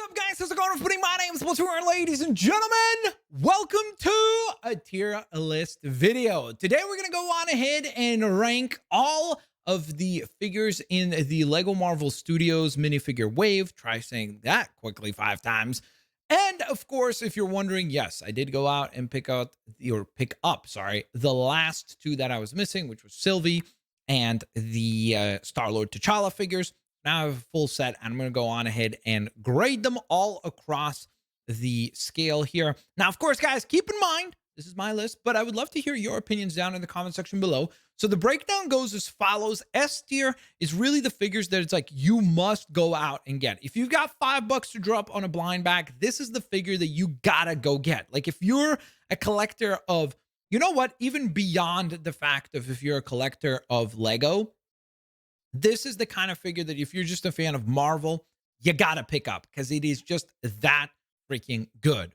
up, guys? How's it going, everybody? My name is Blitzwinger, ladies and gentlemen. Welcome to a tier list video. Today, we're going to go on ahead and rank all of the figures in the Lego Marvel Studios minifigure wave. Try saying that quickly 5 times. And of course, if you're wondering, yes, I did go out and pick up the last 2 that I was missing, which was Sylvie and the Star-Lord TChalla figures. Now I have a full set, and I'm going to go on ahead and grade them all across the scale here. Now, of course, guys, keep in mind, this is my list, but I would love to hear your opinions down in the comment section below. So the breakdown goes as follows. S tier is really the figures that it's like you must go out and get. If you've got $5 to drop on a blind bag, this is the figure that you gotta go get. Like if you're a collector of, you know what, even beyond the fact of if you're a collector of Lego, this is the kind of figure that if you're just a fan of Marvel, you gotta pick up because it is just that freaking good.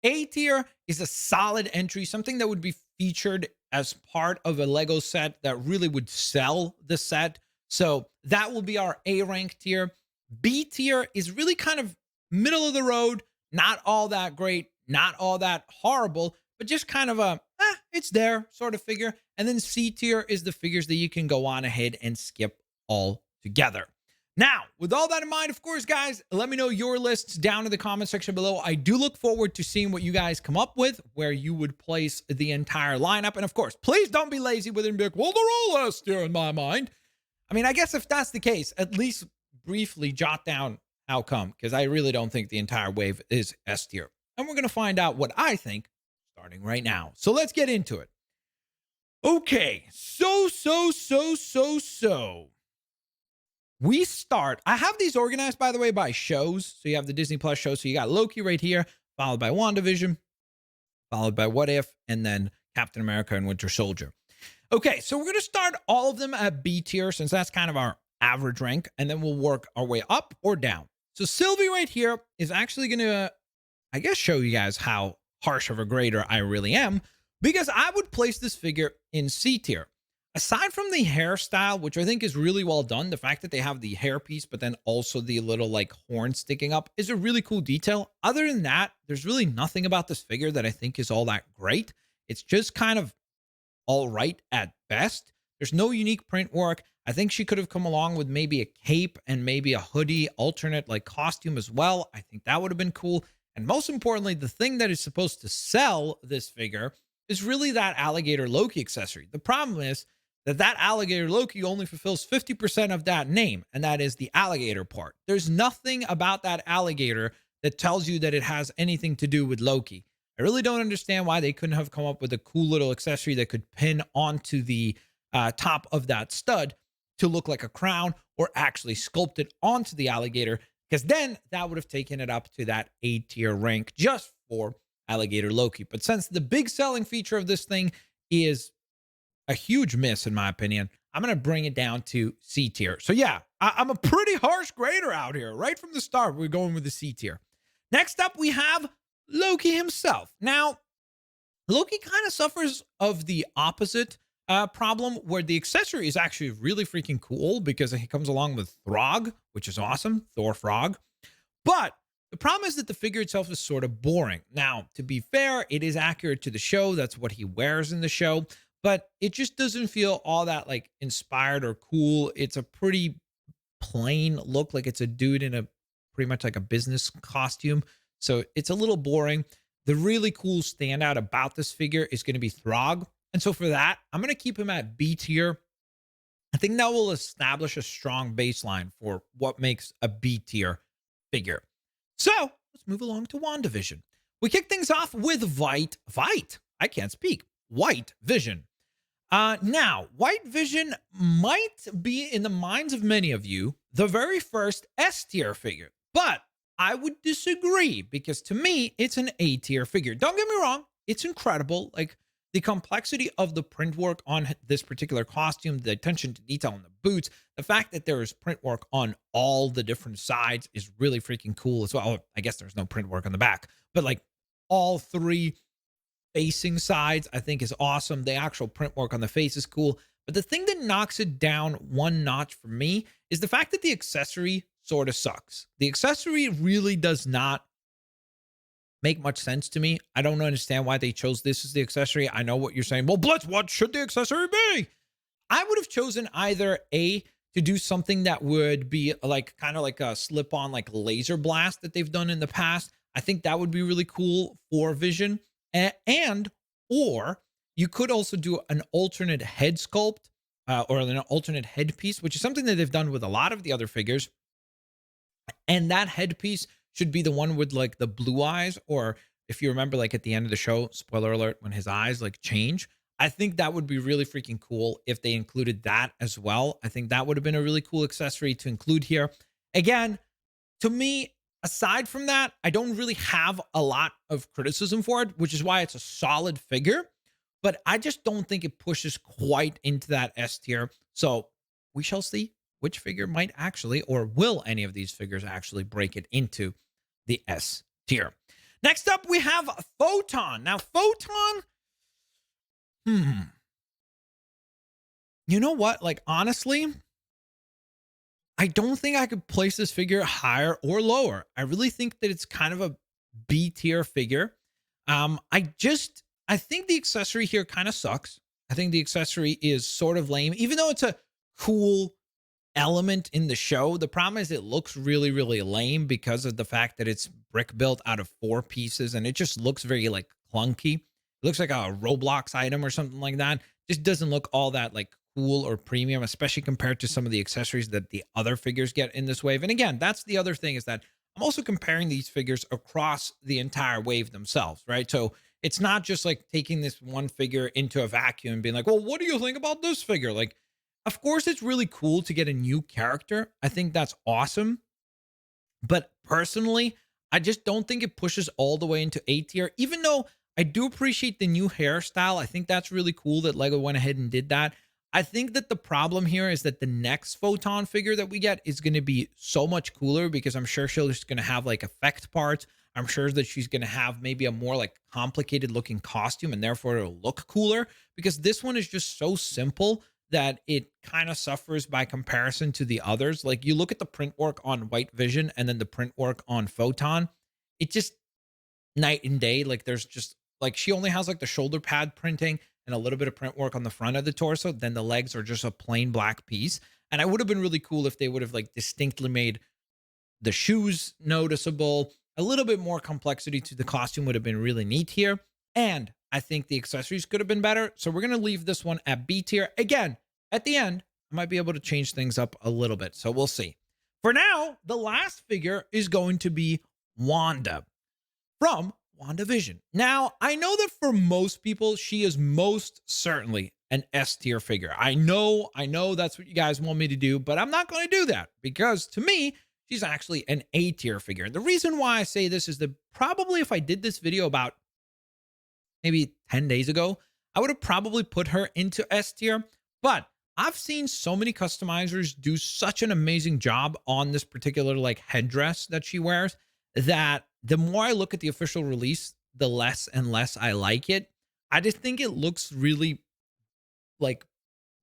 A tier is a solid entry, something that would be featured as part of a Lego set that really would sell the set. So that will be our A rank tier. B tier is really kind of middle of the road, not all that great, not all that horrible, but just kind of a, it's there sort of figure. And then C tier is the figures that you can go on ahead and skip all together. Now, with all that in mind, of course, guys, let me know your lists down in the comment section below. I do look forward to seeing what you guys come up with, where you would place the entire lineup. And of course, please don't be lazy with it and be like, well, they're all S tier in my mind. I mean, I guess if that's the case, at least briefly jot down how come, because I really don't think the entire wave is S tier. And we're going to find out what I think starting right now. So let's get into it. Okay, so. We start, I have these organized, by the way, by shows. So you have the Disney Plus show. So you got Loki right here, followed by WandaVision, followed by What If, and then Captain America and Winter Soldier. Okay, so we're going to start all of them at B tier, since that's kind of our average rank, and then we'll work our way up or down. So Sylvie right here is actually going to, I guess, show you guys how harsh of a grader I really am, because I would place this figure in C tier. Aside from the hairstyle, which I think is really well done, the fact that they have the hairpiece, but then also the little like horn sticking up is a really cool detail. Other than that, there's really nothing about this figure that I think is all that great. It's just kind of all right at best. There's no unique print work. I think she could have come along with maybe a cape and maybe a hoodie alternate like costume as well. I think that would have been cool. And most importantly, the thing that is supposed to sell this figure is really that alligator Loki accessory. The problem is that alligator Loki only fulfills 50% of that name, and that is the alligator part. There's nothing about that alligator that tells you that it has anything to do with Loki. I really don't understand why they couldn't have come up with a cool little accessory that could pin onto the top of that stud to look like a crown, or actually sculpt it onto the alligator, because then that would have taken it up to that A tier rank just for alligator Loki. But since the big selling feature of this thing is a huge miss, in my opinion, I'm going to bring it down to C tier. So yeah, I'm a pretty harsh grader out here. Right from the start, we're going with the C tier. Next up, we have Loki himself. Now, Loki kind of suffers of the opposite problem, where the accessory is actually really freaking cool because he comes along with Throg, which is awesome, Thor Frog. But the problem is that the figure itself is sort of boring. Now, to be fair, it is accurate to the show. That's what he wears in the show. But it just doesn't feel all that like inspired or cool. It's a pretty plain look, like it's a dude in a pretty much like a business costume. So it's a little boring. The really cool standout about this figure is going to be Throg. And so for that, I'm going to keep him at B tier. I think that will establish a strong baseline for what makes a B tier figure. So let's move along to WandaVision. We kick things off with White Vision. Now, White Vision might be, in the minds of many of you, the very first S tier figure, but I would disagree, because to me, it's an A tier figure. Don't get me wrong, it's incredible. Like the complexity of the print work on this particular costume, the attention to detail on the boots, the fact that there is print work on all the different sides is really freaking cool as well. I guess there's no print work on the back, but like all 3 facing sides, I think, is awesome. The actual print work on the face is cool. But the thing that knocks it down one notch for me is the fact that the accessory sort of sucks. The accessory really does not make much sense to me. I don't understand why they chose this as the accessory. I know what you're saying. Well, Blitz, what should the accessory be? I would have chosen either A, to do something that would be like kind of like a slip on like laser blast that they've done in the past. I think that would be really cool for Vision. And or you could also do an alternate head sculpt or an alternate headpiece, which is something that they've done with a lot of the other figures. And that headpiece should be the one with like the blue eyes, or if you remember, like at the end of the show, spoiler alert, when his eyes like change. I think that would be really freaking cool if they included that as well. I think that would have been a really cool accessory to include here. Again, to me, aside from that, I don't really have a lot of criticism for it, which is why it's a solid figure. But I just don't think it pushes quite into that S tier. So we shall see which figure might actually, or will any of these figures actually break it into the S tier. Next up, we have Photon. Now, Photon, you know what? Like, honestly, I don't think I could place this figure higher or lower. I really think that it's kind of a B tier figure. I think the accessory here kind of sucks. I think the accessory is sort of lame, even though it's a cool element in the show. The problem is it looks really, really lame because of the fact that it's brick built out of 4 pieces, and it just looks very like clunky. It looks like a Roblox item or something like that. Just doesn't look all that like cool or premium, especially compared to some of the accessories that the other figures get in this wave. And again, that's the other thing, is that I'm also comparing these figures across the entire wave themselves, right? So it's not just like taking this one figure into a vacuum and being like, well, what do you think about this figure? Like, of course, it's really cool to get a new character. I think that's awesome. But personally, I just don't think it pushes all the way into A tier, even though I do appreciate the new hairstyle. I think that's really cool that LEGO went ahead and did that. I think that the problem here is that the next Photon figure that we get is going to be so much cooler, because I'm sure she's going to have like effect parts. I'm sure that she's going to have maybe a more like complicated looking costume, and therefore it'll look cooler, because this one is just so simple that it kind of suffers by comparison to the others. Like, you look at the print work on White Vision and then the print work on Photon, it just night and day. Like, there's just like, she only has like the shoulder pad printing and a little bit of print work on the front of the torso. Then the legs are just a plain black piece. And I would have been really cool if they would have like distinctly made the shoes noticeable. A little bit more complexity to the costume would have been really neat here. And I think the accessories could have been better. So we're going to leave this one at B tier. Again, at the end, I might be able to change things up a little bit. So we'll see. For now, the last figure is going to be Wanda from WandaVision. Now, I know that for most people, she is most certainly an S tier figure. I know that's what you guys want me to do, but I'm not going to do that, because to me, she's actually an A tier figure. The reason why I say this is that probably if I did this video about maybe 10 days ago, I would have probably put her into S tier, but I've seen so many customizers do such an amazing job on this particular like headdress that she wears, that the more I look at the official release, the less and less I like it. I just think it looks really like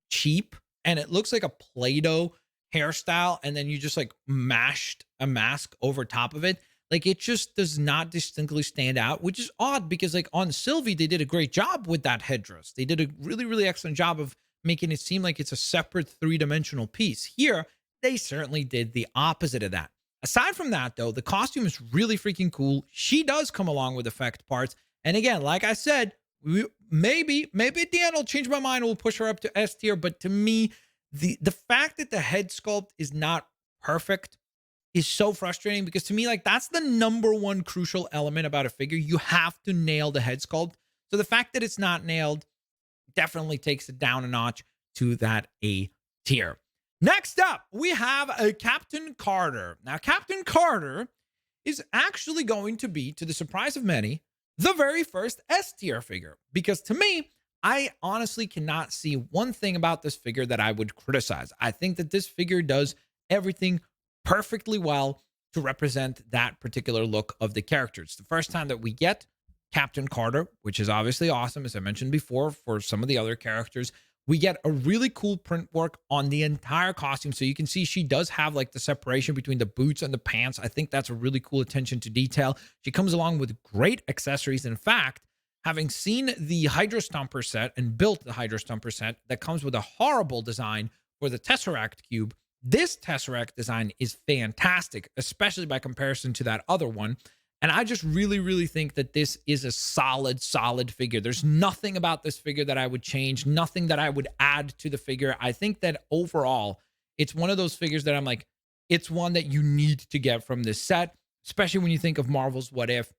cheap, and it looks like a Play-Doh hairstyle, and then you just like mashed a mask over top of it. Like, it just does not distinctly stand out, which is odd, because like on Sylvie, they did a great job with that headdress. They did a really, really excellent job of making it seem like it's a separate 3-dimensional piece. Here, they certainly did the opposite of that. Aside from that, though, the costume is really freaking cool. She does come along with effect parts. And again, like I said, maybe at the end I'll change my mind. We'll push her up to S tier. But to me, the fact that the head sculpt is not perfect is so frustrating, because to me, like, that's the number one crucial element about a figure. You have to nail the head sculpt. So the fact that it's not nailed definitely takes it down a notch to that A tier. Next up, we have a Captain Carter. Now, Captain Carter is actually going to be, to the surprise of many, the very first S tier figure, because to me, I honestly cannot see one thing about this figure that I would criticize. I think that this figure does everything perfectly well to represent that particular look of the character. It's the first time that we get Captain Carter, which is obviously awesome, as I mentioned before. For some of the other characters, We get a really cool print work on the entire costume. So you can see she does have like the separation between the boots and the pants. I think that's a really cool attention to detail. She comes along with great accessories. In fact, having seen the Hydro Stomper set and built the Hydro Stomper set that comes with a horrible design for the Tesseract Cube, this Tesseract design is fantastic, especially by comparison to that other one. And I just really, really think that this is a solid, solid figure. There's nothing about this figure that I would change, nothing that I would add to the figure. I think that overall, it's one of those figures that I'm like, it's one that you need to get from this set, especially when you think of Marvel's What If,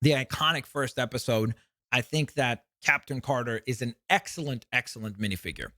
the iconic first episode. I think that Captain Carter is an excellent, excellent minifigure.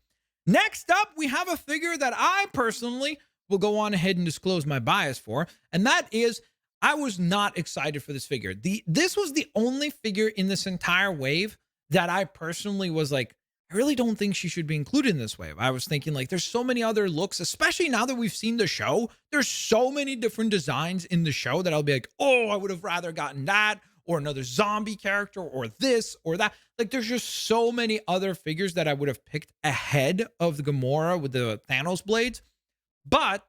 Next up, we have a figure that I personally will go on ahead and disclose my bias for, and that is I was not excited for this figure. This was the only figure in this entire wave that I personally was like, I really don't think she should be included in this wave. I was thinking like, there's so many other looks, especially now that we've seen the show. There's so many different designs in the show that I'll be like, oh, I would have rather gotten that or another zombie character or this or that. Like there's just so many other figures that I would have picked ahead of the Gamora with the Thanos blades. But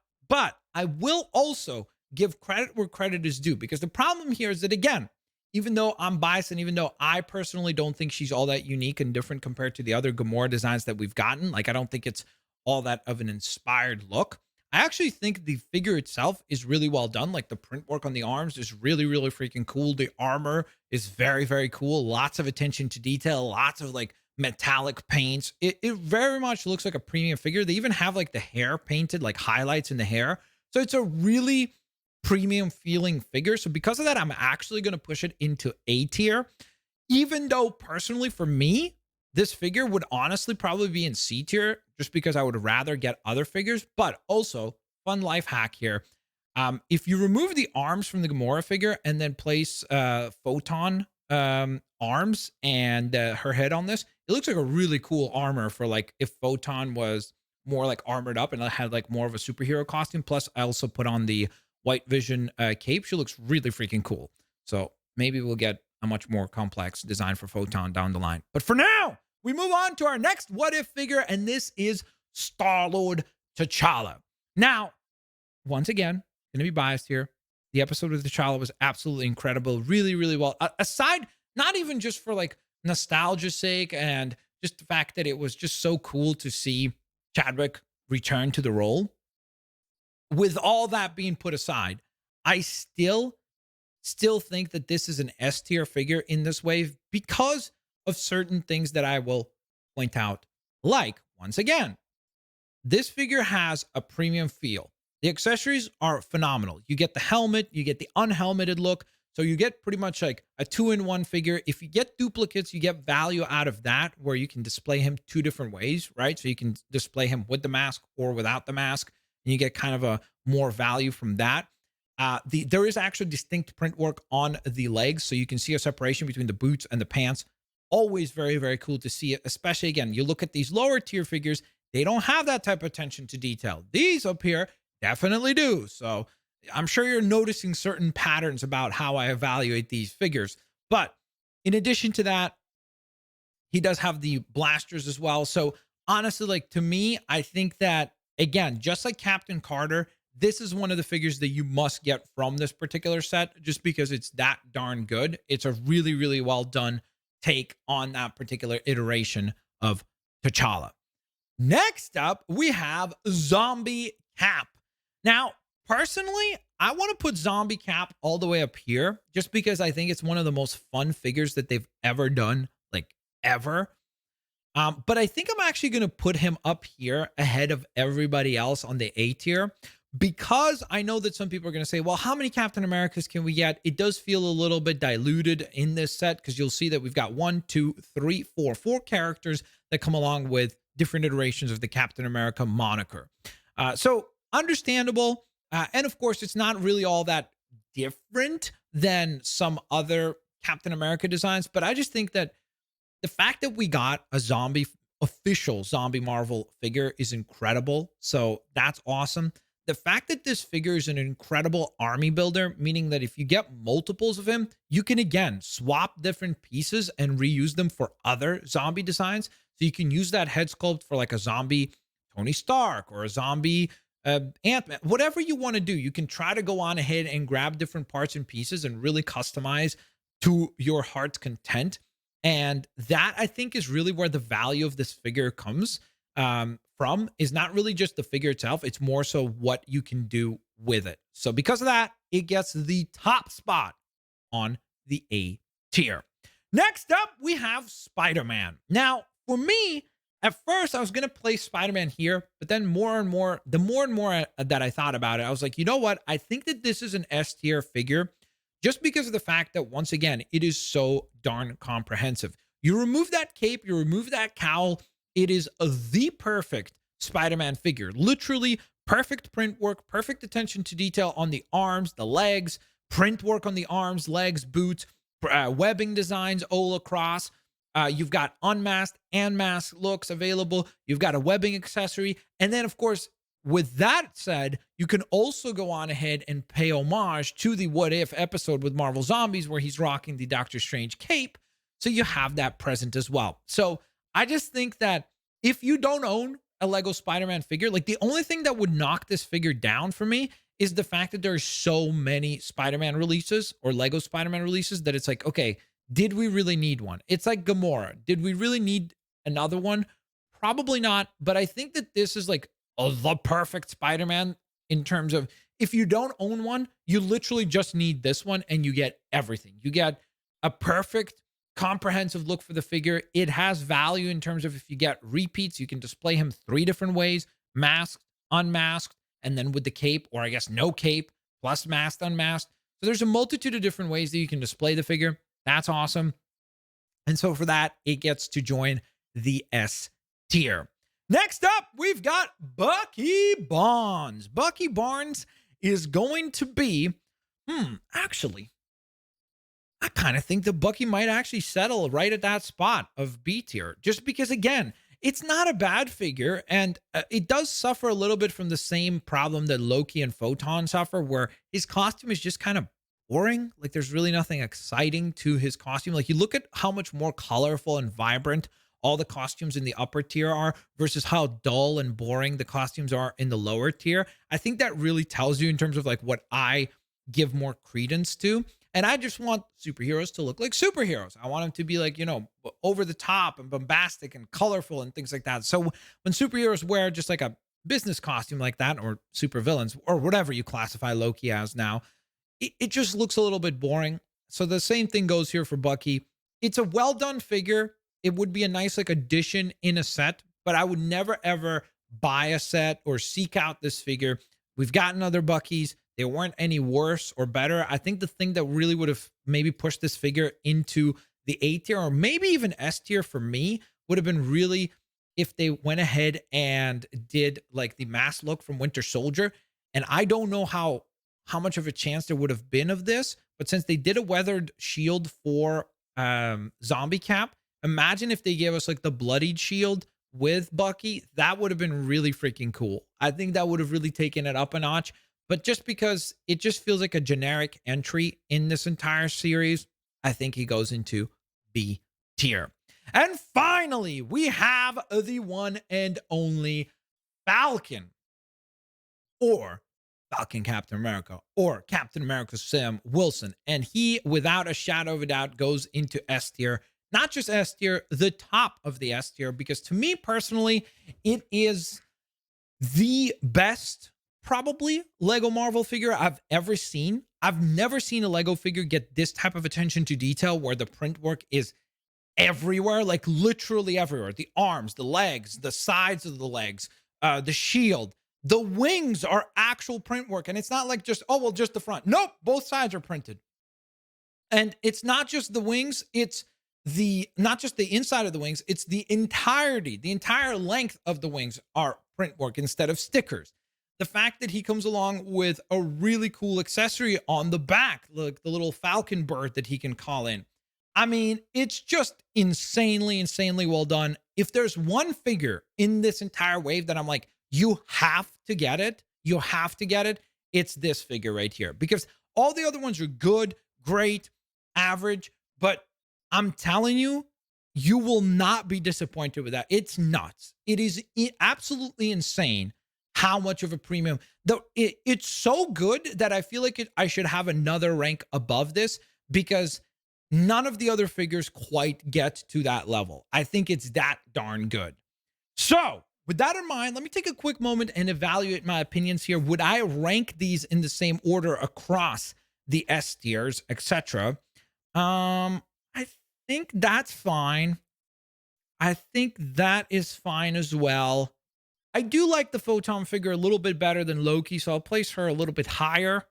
I will also give credit where credit is due, because the problem here is that, again, even though I'm biased and even though I personally don't think she's all that unique and different compared to the other Gamora designs that we've gotten, like I don't think it's all that of an inspired look. I actually think the figure itself is really well done. Like the print work on the arms is really, really freaking cool. The armor is very, very cool. Lots of attention to detail, lots of like metallic paints. It very much looks like a premium figure. They even have like the hair painted, like highlights in the hair. So it's a really premium feeling figure. So because of that, I'm actually going to push it into A tier, even though personally for me, this figure would honestly probably be in C tier just because I would rather get other figures. But also, fun life hack here. If you remove the arms from the Gamora figure and then place Photon arms and her head on this, it looks like a really cool armor for like if Photon was more like armored up and had like more of a superhero costume. Plus, I also put on the White Vision cape. She looks really freaking cool. So maybe we'll get a much more complex design for Photon down the line. But for now, we move on to our next What If figure, and this is Star-Lord T'Challa. Now, once again, going to be biased here. The episode with T'Challa was absolutely incredible. Really, really well. Aside, not even just for like nostalgia's sake and just the fact that it was just so cool to see Chadwick return to the role. With all that being put aside, I still think that this is an S tier figure in this wave because of certain things that I will point out. Like, once again, this figure has a premium feel. The accessories are phenomenal. You get the helmet, you get the unhelmeted look. So you get pretty much like a 2-in-1 figure. If you get duplicates, you get value out of that where you can display him two different ways, right? So you can display him with the mask or without the mask. And you get kind of a more value from that. There is actually distinct print work on the legs, so you can see a separation between the boots and the pants. Always very, very cool to see it, especially, again, you look at these lower tier figures, they don't have that type of attention to detail. These up here definitely do. So I'm sure you're noticing certain patterns about how I evaluate these figures. But in addition to that, he does have the blasters as well. So honestly, like to me, I think that, again, just like Captain Carter, this is one of the figures that you must get from this particular set just because it's that darn good. It's a really, really well done take on that particular iteration of T'Challa. Next up, we have Zombie Cap. Now, personally, I want to put Zombie Cap all the way up here just because I think it's one of the most fun figures that they've ever done, like ever. But I think I'm actually going to put him up here ahead of everybody else on the A tier because I know that some people are going to say, well, how many Captain Americas can we get? It does feel a little bit diluted in this set because you'll see that we've got 4 characters that come along with different iterations of the Captain America moniker. So understandable. And of course, it's not really all that different than some other Captain America designs, but I just think that the fact that we got a official zombie Marvel figure is incredible. So that's awesome. The fact that this figure is an incredible army builder, meaning that if you get multiples of him, you can again swap different pieces and reuse them for other zombie designs. So you can use that head sculpt for like a zombie Tony Stark or a zombie Ant-Man, whatever you want to do. You can try to go on ahead and grab different parts and pieces and really customize to your heart's content. And that, I think, is really where the value of this figure comes from, is not really just the figure itself. It's more so what you can do with it. So because of that, it gets the top spot on the A tier. Next up, we have Spider-Man. Now, for me, at first, I was going to place Spider-Man here, but then more and more that I thought about it, I was like, you know what? I think that this is an S tier figure just because of the fact that, once again, it is so darn comprehensive. You remove that cape, you remove that cowl, it is the perfect Spider-Man figure. Literally perfect print work, perfect attention to detail on the arms, the legs, print work on the arms, legs, boots, webbing designs all across. You've got unmasked and masked looks available. You've got a webbing accessory. And then, of course, with that said, you can also go on ahead and pay homage to the What If episode with Marvel Zombies, where he's rocking the Doctor Strange cape. So you have that present as well. So I just think that if you don't own a Lego Spider-Man figure, like, the only thing that would knock this figure down for me is the fact that there's so many Spider-Man releases or Lego Spider-Man releases that it's like, okay, did we really need one? It's like Gamora. Did we really need another one? Probably not. But I think that this is like the perfect Spider-Man in terms of, if you don't own one, you literally just need this one and you get everything. You get a perfect comprehensive look for the figure. It has value in terms of, if you get repeats, you can display him 3 different ways: masked, unmasked, and then with the cape, or I guess no cape, plus masked, unmasked. So there's a multitude of different ways that you can display the figure. That's awesome. And so for that, it gets to join the S tier. Next up, we've got Bucky Barnes. Bucky Barnes is going to be, actually, I kind of think that Bucky might actually settle right at that spot of B tier, just because, again, it's not a bad figure, and it does suffer a little bit from the same problem that Loki and Photon suffer, where his costume is just kind of boring. Like, there's really nothing exciting to his costume. Like, you look at how much more colorful and vibrant all the costumes in the upper tier are versus how dull and boring the costumes are in the lower tier. I think that really tells you in terms of like what I give more credence to. And I just want superheroes to look like superheroes. I want them to be like, you know, over the top and bombastic and colorful and things like that. So when superheroes wear just like a business costume like that, or supervillains, or whatever you classify Loki as now, it just looks a little bit boring. So the same thing goes here for Bucky. It's a well done figure. It would be a nice like addition in a set, but I would never ever buy a set or seek out this figure. We've gotten other Buckys. They weren't any worse or better. I think the thing that really would have maybe pushed this figure into the A tier, or maybe even S tier for me, would have been really if they went ahead and did like the mask look from Winter Soldier. And I don't know how much of a chance there would have been of this, but since they did a weathered shield for Zombie Cap, imagine if they gave us like the bloodied shield with Bucky. That would have been really freaking cool. I think that would have really taken it up a notch. But just because it just feels like a generic entry in this entire series, I think he goes into B tier. And finally, we have the one and only Falcon, or Falcon Captain America, or Captain America Sam Wilson. And he, without a shadow of a doubt, goes into S tier. Not just S tier, the top of the S tier, because to me personally, it is the best, probably, Lego Marvel figure I've ever seen. I've never seen a Lego figure get this type of attention to detail, where the print work is everywhere, like literally everywhere. The arms, the legs, the sides of the legs, the shield, the wings are actual print work. And it's not like just, oh, well, just the front. Nope, both sides are printed. And it's not just the wings, it's not just the inside of the wings, it's the entirety, the entire length of the wings are print work instead of stickers. The fact that he comes along with a really cool accessory on the back, like the little falcon bird that he can call in. I mean, it's just insanely well done. If there's one figure in this entire wave that I'm like, you have to get it, it's this figure right here. Because all the other ones are good, great, average, but I'm telling you, You will not be disappointed with that. It's nuts. It is absolutely insane how much of a premium. Though it's so good that I feel like I should have another rank above this because none of the other figures quite get to that level. I think it's that darn good. So, with that in mind, let me take a quick moment and evaluate my opinions here. Would I rank these in the same order across the S tiers, etc.? I think that's fine. I think that is fine as well. I do like the Photon figure a little bit better than Loki, so I'll place her a little bit higher.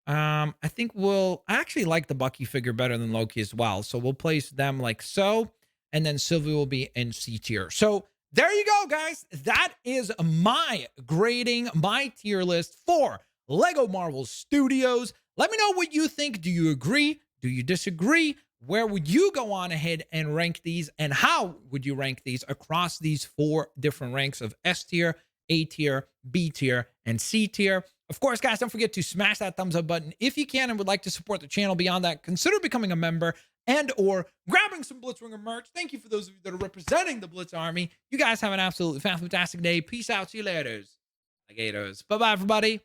I think I actually like the Bucky figure better than Loki as well. So we'll place them like so. And then Sylvie will be in C tier. So there you go, guys. That is my grading, my tier list for Lego Marvel Studios. Let me know what you think. Do you agree? Do you disagree? Where would you go on ahead and rank these? And how would you rank these across these 4 different ranks of S tier, A tier, B tier, and C tier? Of course, guys, don't forget to smash that thumbs up button if you can and would like to support the channel. Beyond that, consider becoming a member and or grabbing some Blitzwinger merch. Thank you for those of you that are representing the Blitz Army. You guys have an absolutely fantastic day. Peace out. See you later. Alligators. Bye-bye, everybody.